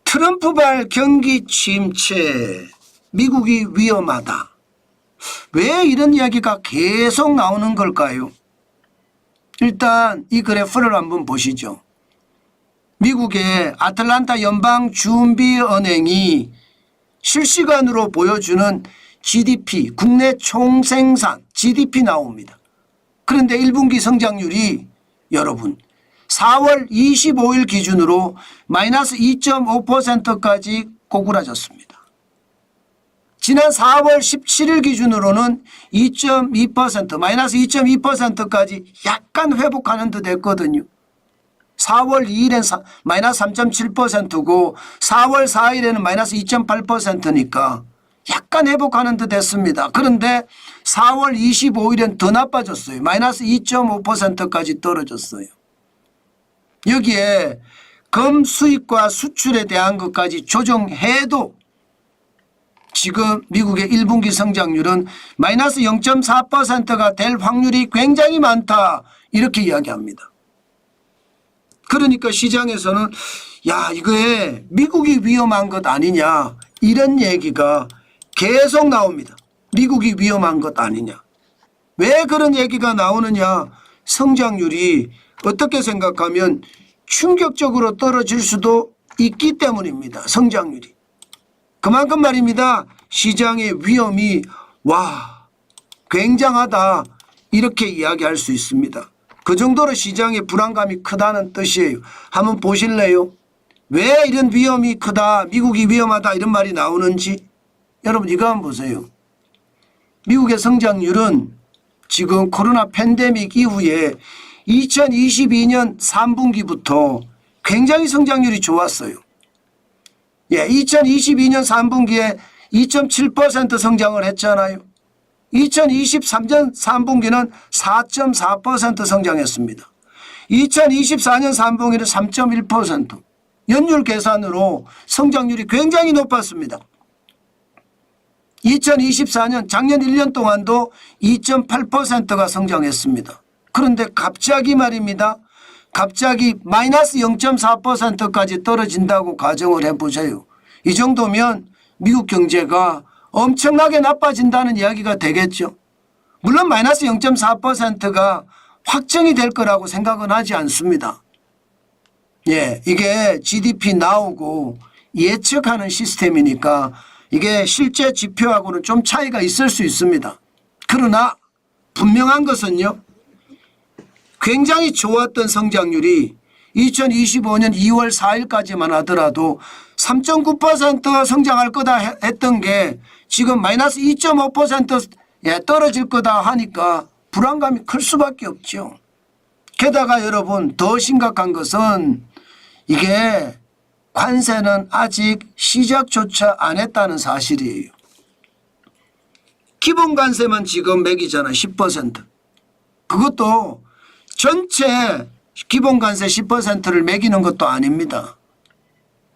트럼프발 경기 침체, 미국이 위험하다. 왜 이런 이야기가 계속 나오는 걸까요? 일단 이 그래프를 한번 보시죠. 미국의 아틀란타 연방준비은행이 실시간으로 보여주는 GDP, 국내 총생산 GDP 나옵니다. 그런데 1분기 성장률이 여러분 4월 25일 기준으로 마이너스 2.5%까지 고꾸라졌습니다. 지난 4월 17일 기준으로는 2.2% 마이너스 2.2%까지 약간 회복하는 듯 했거든요. 4월 2일엔 마이너스 3.7%고 4월 4일에는 마이너스 2.8%니까 약간 회복하는 듯 했습니다. 그런데 4월 25일엔 더 나빠졌어요. 마이너스 2.5%까지 떨어졌어요. 여기에 검 수입과 수출에 대한 것까지 조정해도 지금 미국의 1분기 성장률은 마이너스 0.4%가 될 확률이 굉장히 많다 이렇게 이야기합니다. 그러니까 시장에서는 야 이거에 미국이 위험한 것 아니냐 이런 얘기가 계속 나옵니다. 미국이 위험한 것 아니냐. 왜 그런 얘기가 나오느냐. 성장률이 어떻게 생각하면 충격적으로 떨어질 수도 있기 때문입니다. 성장률이. 그만큼 말입니다. 시장의 위험이 와 굉장하다 이렇게 이야기할 수 있습니다. 그 정도로 시장의 불안감이 크다는 뜻이에요. 한번 보실래요? 왜 이런 위험이 크다 미국이 위험하다 이런 말이 나오는지 여러분 이거 한번 보세요. 미국의 성장률은 지금 코로나 팬데믹 이후에 2022년 3분기부터 굉장히 성장률이 좋았어요. 예, 2022년 3분기에 2.7% 성장을 했잖아요. 2023년 3분기는 4.4% 성장했습니다. 2024년 3분기는 3.1%. 연율 계산으로 성장률이 굉장히 높았습니다. 2024년 작년 1년 동안도 2.8%가 성장했습니다. 그런데 갑자기 말입니다. 갑자기 마이너스 0.4%까지 떨어진다고 가정을 해보세요. 이 정도면 미국 경제가 엄청나게 나빠진다는 이야기가 되겠죠. 물론 마이너스 0.4%가 확정이 될 거라고 생각은 하지 않습니다. 예, 이게 GDP 나오고 예측하는 시스템이니까 이게 실제 지표하고는 좀 차이가 있을 수 있습니다. 그러나 분명한 것은요. 굉장히 좋았던 성장률이 2025년 2월 4일까지만 하더라도 3.9% 성장할 거다 했던 게 지금 마이너스 2.5%에 떨어질 거다 하니까 불안감이 클 수밖에 없죠. 게다가 여러분 더 심각한 것은 이게 관세는 아직 시작조차 안 했다는 사실이에요. 기본관세만 지금 매기잖아 10%. 그것도 전체 기본관세 10%를 매기는 것도 아닙니다.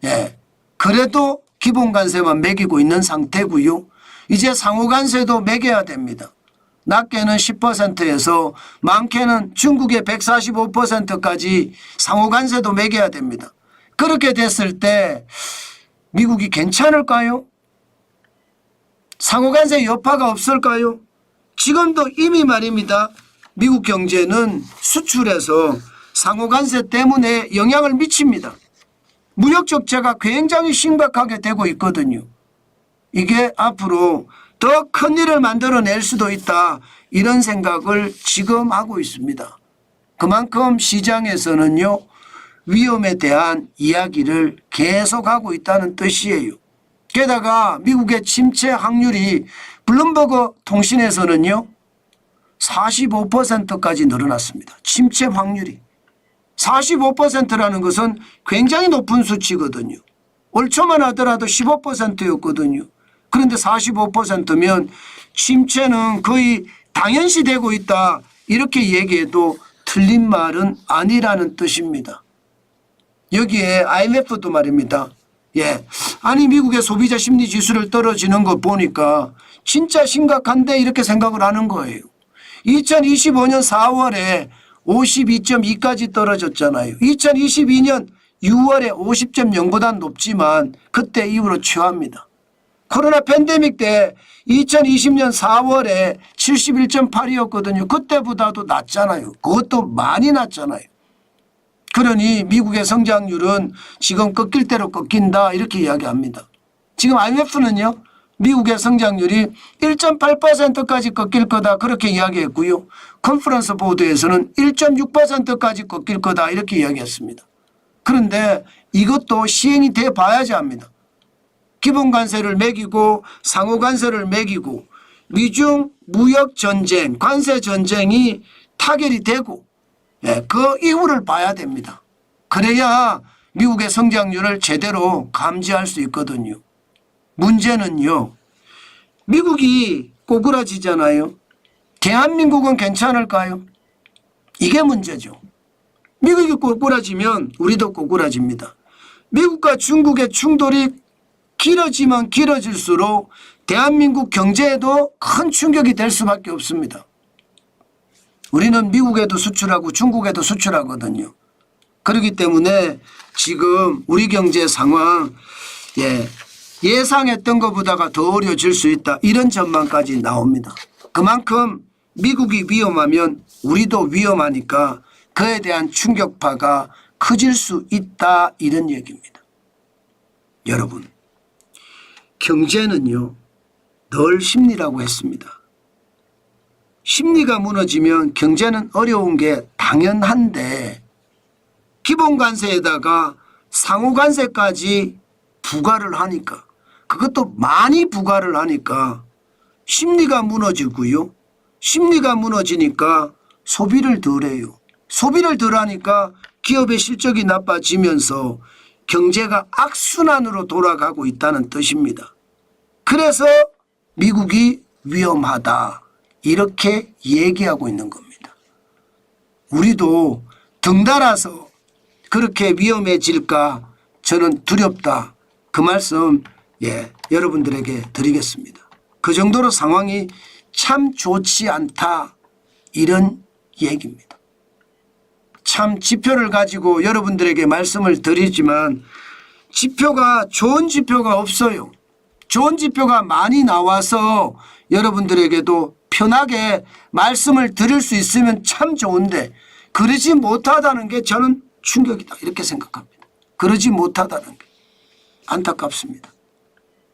예, 그래도 기본관세만 매기고 있는 상태고요. 이제 상호관세도 매겨야 됩니다. 낮게는 10%에서 많게는 중국의 145%까지 상호관세도 매겨야 됩니다. 그렇게 됐을 때 미국이 괜찮을까요? 상호관세 여파가 없을까요? 지금도 이미 말입니다. 미국 경제는 수출에서 상호관세 때문에 영향을 미칩니다. 무역 적자가 굉장히 심각하게 되고 있거든요. 이게 앞으로 더 큰 일을 만들어낼 수도 있다 이런 생각을 지금 하고 있습니다. 그만큼 시장에서는요. 위험에 대한 이야기를 계속하고 있다는 뜻이에요. 게다가 미국의 침체 확률이 블룸버그 통신에서는요. 45%까지 늘어났습니다. 침체 확률이. 45%라는 것은 굉장히 높은 수치거든요. 올 초만 하더라도 15%였거든요. 그런데 45%면 침체는 거의 당연시 되고 있다 이렇게 얘기해도 틀린 말은 아니라는 뜻입니다. 여기에 IMF도 말입니다. 예, 아니 미국의 소비자 심리 지수를 떨어지는 거 보니까 진짜 심각한데 이렇게 생각을 하는 거예요. 2025년 4월에 52.2까지 떨어졌잖아요. 2022년 6월에 50.0보다 높지만 그때 이후로 최하입니다. 코로나 팬데믹 때 2020년 4월에 71.8이었거든요. 그때보다도 낮잖아요. 그것도 많이 낮잖아요. 그러니 미국의 성장률은 지금 꺾일 대로 꺾인다 이렇게 이야기합니다. 지금 IMF는요. 미국의 성장률이 1.8%까지 꺾일 거다 그렇게 이야기했고요. 컨퍼런스 보드에서는 1.6%까지 꺾일 거다 이렇게 이야기했습니다. 그런데 이것도 시행이 돼 봐야지 합니다. 기본 관세를 매기고 상호 관세를 매기고 미중 무역 전쟁, 관세 전쟁이 타결이 되고 그 이후를 봐야 됩니다. 그래야 미국의 성장률을 제대로 감지할 수 있거든요. 문제는요. 미국이 꼬꾸라지잖아요. 대한민국은 괜찮을까요? 이게 문제죠. 미국이 꼬꾸라지면 우리도 꼬꾸라집니다. 미국과 중국의 충돌이 길어지면 길어질수록 대한민국 경제에도 큰 충격이 될 수밖에 없습니다. 우리는 미국에도 수출하고 중국에도 수출하거든요. 그렇기 때문에 지금 우리 경제 상황 예상했던 것보다가 더 어려워질 수 있다. 이런 전망까지 나옵니다. 그만큼 미국이 위험하면 우리도 위험하니까 그에 대한 충격파가 커질 수 있다. 이런 얘기입니다. 여러분, 경제는요. 늘 심리라고 했습니다. 심리가 무너지면 경제는 어려운 게 당연한데 기본 관세에다가 상호 관세까지 부과를 하니까 그것도 많이 부과를 하니까 심리가 무너지고요. 심리가 무너지니까 소비를 덜 해요. 소비를 덜 하니까 기업의 실적이 나빠지면서 경제가 악순환으로 돌아가고 있다는 뜻입니다. 그래서 미국이 위험하다 이렇게 얘기하고 있는 겁니다. 우리도 덩달아서 그렇게 위험해질까 저는 두렵다. 그 말씀 여러분들에게 드리겠습니다. 그 정도로 상황이 참 좋지 않다 이런 얘기입니다. 참 지표를 가지고 여러분들에게 말씀을 드리지만 지표가 좋은 지표가 없어요. 좋은 지표가 많이 나와서 여러분들에게도 편하게 말씀을 드릴 수 있으면 참 좋은데 그러지 못하다는 게 저는 충격이다 이렇게 생각합니다. 그러지 못하다는 게 안타깝습니다.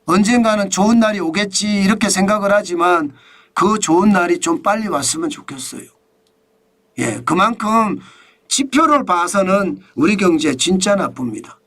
언젠가는 좋은 날이 오겠지 이렇게 생각을 하지만 그 좋은 날이 좀 빨리 왔으면 좋겠어요. 그만큼 지표를 봐서는 우리 경제 진짜 나쁩니다.